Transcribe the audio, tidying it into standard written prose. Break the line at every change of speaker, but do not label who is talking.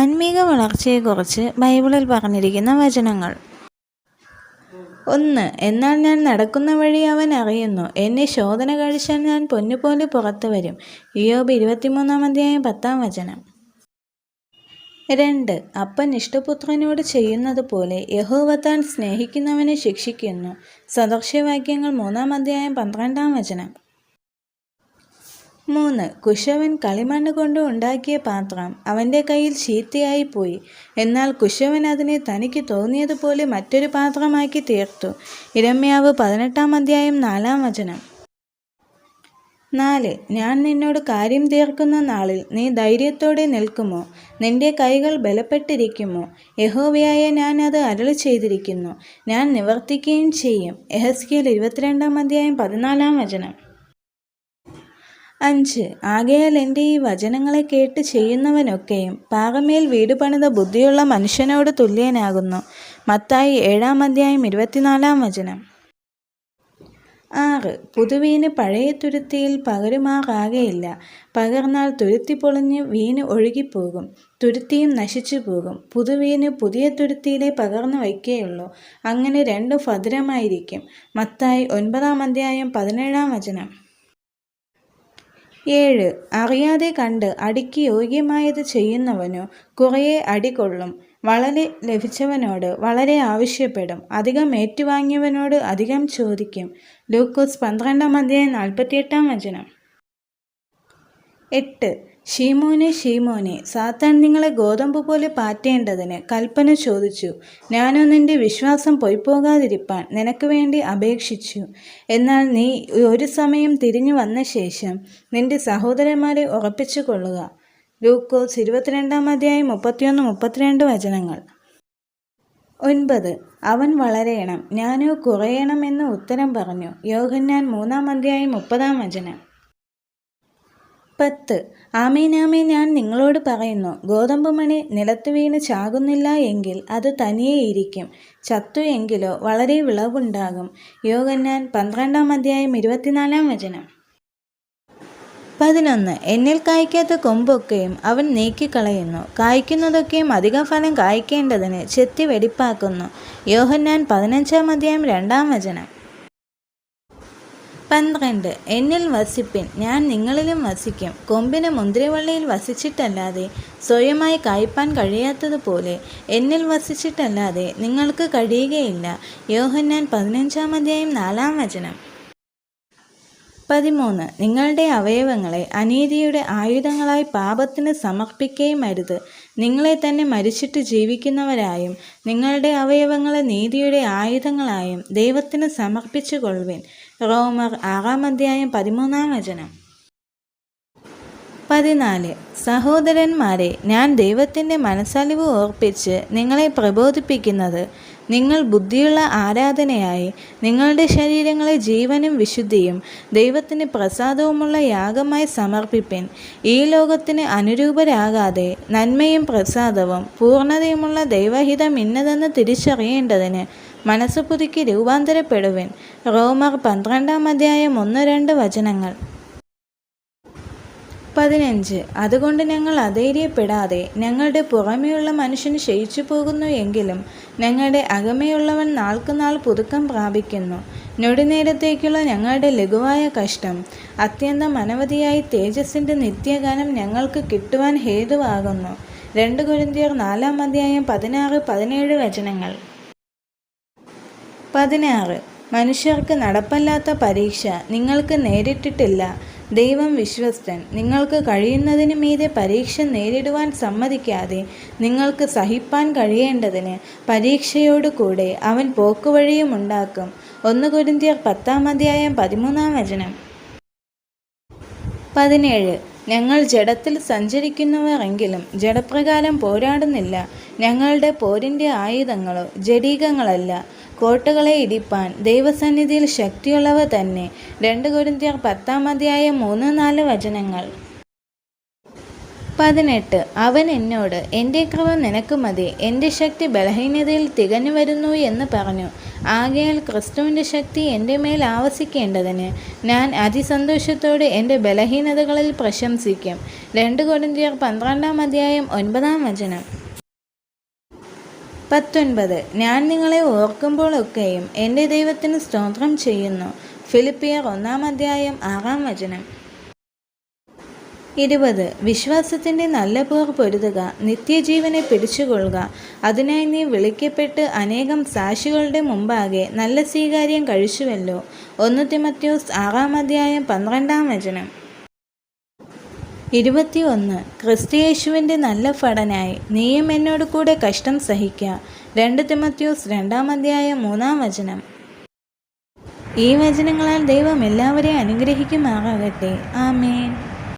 ആത്മീക വളർച്ചയെക്കുറിച്ച് ബൈബിളിൽ പറഞ്ഞിരിക്കുന്ന വചനങ്ങൾ. 1. എന്നാൽ ഞാൻ നടക്കുന്ന വഴി അവൻ അറിയുന്നു, എന്നെ ശോധന കഴിച്ചാൽ ഞാൻ പൊന്നുപോലെ പുറത്തു വരും. ഇയ്യോബ് 23-10 2. അപ്പൻ ഇഷ്ടപുത്രനോട് ചെയ്യുന്നത് പോലെ യഹോവ താൻ സ്നേഹിക്കുന്നവനെ ശിക്ഷിക്കുന്നു. സദൃശവാക്യങ്ങൾ 3-12 3. കുശവൻ കളിമണ്ണ് കൊണ്ട് ഉണ്ടാക്കിയ പാത്രം അവൻ്റെ കയ്യിൽ ചീത്തയായിപ്പോയി. എന്നാൽ കുശവൻ അതിനെ തനിക്ക് തോന്നിയതുപോലെ മറ്റൊരു പാത്രമാക്കി തീർത്തു. ഇരമ്യാവ് 18-4 4. ഞാൻ നിന്നോട് കാര്യം തീർക്കുന്ന നാളിൽ നീ ധൈര്യത്തോടെ നിൽക്കുമോ? നിന്റെ കൈകൾ ബലപ്പെട്ടിരിക്കുമോ? യഹോവയായ ഞാൻ അത് അരുളി ചെയ്തിരിക്കുന്നു, ഞാൻ നിവർത്തിക്കുകയും ചെയ്യും. യെഹെസ്കേൽ 22-14 5. ആകയാൽ എൻ്റെ ഈ വചനങ്ങളെ കേട്ട് ചെയ്യുന്നവനൊക്കെയും പാറമേൽ വീട് പണിത ബുദ്ധിയുള്ള മനുഷ്യനോട് തുല്യനാകുന്നു. മത്തായി 7-24 6. പുതുവീന് പഴയ തുരുത്തിയിൽ പകരുമാറാകയില്ല. പകർന്നാൽ തുരുത്തി പൊളിഞ്ഞ് വീന് ഒഴുകിപ്പോകും, തുരുത്തിയും നശിച്ചു പോകും. പുതുവീന് പുതിയ തുരുത്തിയിലെ പകർന്നു വയ്ക്കുകയുള്ളൂ, അങ്ങനെ രണ്ടും ഭദ്രമായിരിക്കും. മത്തായി 9-17 7. അറിയാതെ കണ്ട് അടിക്ക് യോഗ്യമായത് ചെയ്യുന്നവനു കുറേ അടികൊള്ളും. വളരെ ലഭിച്ചവനോട് വളരെ ആവശ്യപ്പെടും, അധികം ഏറ്റുവാങ്ങിയവനോട് അധികം ചോദിക്കും. ലൂക്കോസ് 12-48 8. ശീമോനെ, ശീമോനെ, സാത്താൻ നിങ്ങളെ ഗോതമ്പ് പോലെ പാറ്റേണ്ടതിന് കൽപ്പന ചോദിച്ചു. ഞാനോ നിന്റെ വിശ്വാസം പൊയ്പോകാതിരിപ്പാൻ നിനക്ക് വേണ്ടി അപേക്ഷിച്ചു. എന്നാൽ നീ ഒരു സമയം തിരിഞ്ഞു വന്ന ശേഷം നിന്റെ സഹോദരന്മാരെ ഉറപ്പിച്ചു കൊള്ളുക. ലൂക്കോസ് 22-31-32 9. അവൻ വളരേണം, ഞാനോ കുറയണം എന്ന് ഉത്തരം പറഞ്ഞു. യോഹന്നാൻ 3-30 10. ആമേൻ ആമേൻ ഞാൻ നിങ്ങളോട് പറയുന്നു, ഗോതമ്പ് മണി നിലത്ത് വീണ് ചാകുന്നില്ല എങ്കിൽ അത് തനിയെ ഇരിക്കും, ചത്തു എങ്കിലോ വളരെ വിളവുണ്ടാകും. യോഹന്നാൻ 12-24 11. എന്നിൽ കായ്ക്കാത്ത കൊമ്പൊക്കെയും അവൻ നീക്കിക്കളയുന്നു, കായ്ക്കുന്നതൊക്കെയും അധിക ഫലം കായ്ക്കേണ്ടതിന് ചെത്തി വെടിപ്പാക്കുന്നു. യോഹന്നാൻ 15-2 12. എന്നിൽ വസിപ്പിൻ, ഞാൻ നിങ്ങളിലും വസിക്കും. കൊമ്പിന് മുന്തിരിവള്ളിയിൽ വസിച്ചിട്ടല്ലാതെ സ്വയമായി കായ്പാൻ കഴിയാത്തതുപോലെ എന്നിൽ വസിച്ചിട്ടല്ലാതെ നിങ്ങൾക്ക് കഴിയുകയില്ല. യോഹന്നാൻ 15-4 13. നിങ്ങളുടെ അവയവങ്ങളെ അനീതിയുടെ ആയുധങ്ങളായി പാപത്തിന് സമർപ്പിക്കുകയും അരുത്. നിങ്ങളെ തന്നെ മരിച്ചിട്ട് ജീവിക്കുന്നവരായും നിങ്ങളുടെ അവയവങ്ങളെ നീതിയുടെ ആയുധങ്ങളായും ദൈവത്തിന് സമർപ്പിച്ചു കൊള്ളുവിൻ. റോമർ 6-13 14. സഹോദരന്മാരെ, ഞാൻ ദൈവത്തിൻ്റെ മനസ്സലിവ് ഓർപ്പിച്ച് നിങ്ങളെ പ്രബോധിപ്പിക്കുന്നത്, നിങ്ങൾ ബുദ്ധിയുള്ള ആരാധനയായി നിങ്ങളുടെ ശരീരങ്ങളെ ജീവനും വിശുദ്ധിയും ദൈവത്തിന് പ്രസാദവുമുള്ള യാഗമായി സമർപ്പിപ്പിൻ. ഈ ലോകത്തിന് അനുരൂപരാകാതെ നന്മയും പ്രസാദവും പൂർണ്ണതയുമുള്ള ദൈവഹിതം ഇന്നതെന്ന് തിരിച്ചറിയേണ്ടതിന് മനസ്സ് പുതുക്കി രൂപാന്തരപ്പെടുവിൻ. റോമർ 12-1-2 15. അതുകൊണ്ട് ഞങ്ങൾ അധൈര്യപ്പെടാതെ, ഞങ്ങളുടെ പുറമെയുള്ള മനുഷ്യന് ക്ഷയിച്ചു പോകുന്നു എങ്കിലും ഞങ്ങളുടെ അകമേയുള്ളവൻ നാൾക്കുനാൾ പുതുക്കം പ്രാപിക്കുന്നു. ഞൊടിനേരത്തേക്കുള്ള ഞങ്ങളുടെ ലഘുവായ കഷ്ടം അത്യന്തം അനവധിയായി തേജസ്സിൻ്റെ നിത്യഗാനം ഞങ്ങൾക്ക് കിട്ടുവാൻ ഹേതുവാകുന്നു. 2 കൊരിന്ത്യർ 4-16-17 16. മനുഷ്യർക്ക് നടപ്പല്ലാത്ത പരീക്ഷ നിങ്ങൾക്ക് നേരിട്ടിട്ടില്ല. ദൈവം വിശ്വസ്തൻ, നിങ്ങൾക്ക് കഴിയുന്നതിന് മീതെ പരീക്ഷ നേരിടുവാൻ സമ്മതിക്കാതെ നിങ്ങൾക്ക് സഹിപ്പാൻ കഴിയേണ്ടതിന് പരീക്ഷയോടുകൂടെ അവൻ പോക്കുവഴിയും ഉണ്ടാക്കും. 1 കൊരിന്ത്യർ 10-13 17. ഞങ്ങൾ ജഡത്തിൽ സഞ്ചരിക്കുന്നവരെങ്കിലും ജഡപ്രകാരം പോരാടുന്നില്ല. ഞങ്ങളുടെ പോരിൻ്റെ ആയുധങ്ങളോ ജഡീകങ്ങളല്ല, കോട്ടകളെ ഇടിപ്പാൻ ദൈവസന്നിധിയിൽ ശക്തിയുള്ളവ തന്നെ. 2 കൊരിന്ത്യർ 10-3-4 18. അവൻ എന്നോട്, എൻ്റെ കൃപ നിനക്ക് മതി, എൻ്റെ ശക്തി ബലഹീനതയിൽ തികഞ്ഞു വരുന്നു എന്ന് പറഞ്ഞു. ആകയാൽ ക്രിസ്തുവിൻ്റെ ശക്തി എൻ്റെ മേൽ ആവസിക്കേണ്ടതിന് ഞാൻ അതിസന്തോഷത്തോടെ എൻ്റെ ബലഹീനതകളിൽ പ്രശംസിക്കും. 2 കൊരിന്ത്യർ 12:9. 19. ഞാൻ നിങ്ങളെ ഓർക്കുമ്പോഴൊക്കെയും എൻ്റെ ദൈവത്തിന് സ്തോത്രം ചെയ്യുന്നു. ഫിലിപ്പിയർ 1:6. 20. വിശ്വാസത്തിൻ്റെ നല്ല പോർ പൊരുതുക, നിത്യജീവനെ പിടിച്ചുകൊള്ളുക. അതിനായി നീ വിളിക്കപ്പെട്ട് അനേകം സാക്ഷികളുടെ മുമ്പാകെ നല്ല സ്വീകാര്യം കഴിച്ചുവല്ലോ. 1 തിമോഥെയോസ് 6:12. 21. ക്രിസ്തുയേശുവിൻ്റെ നല്ല ഭടനായി നീയും എന്നോട് കൂടെ കഷ്ടം സഹിക്കുക. 2 തിമോഥെയോസ് 2:3. ഈ വചനങ്ങളാൽ ദൈവം എല്ലാവരെയും അനുഗ്രഹിക്കുമാറാകട്ടെ. ആമേൻ.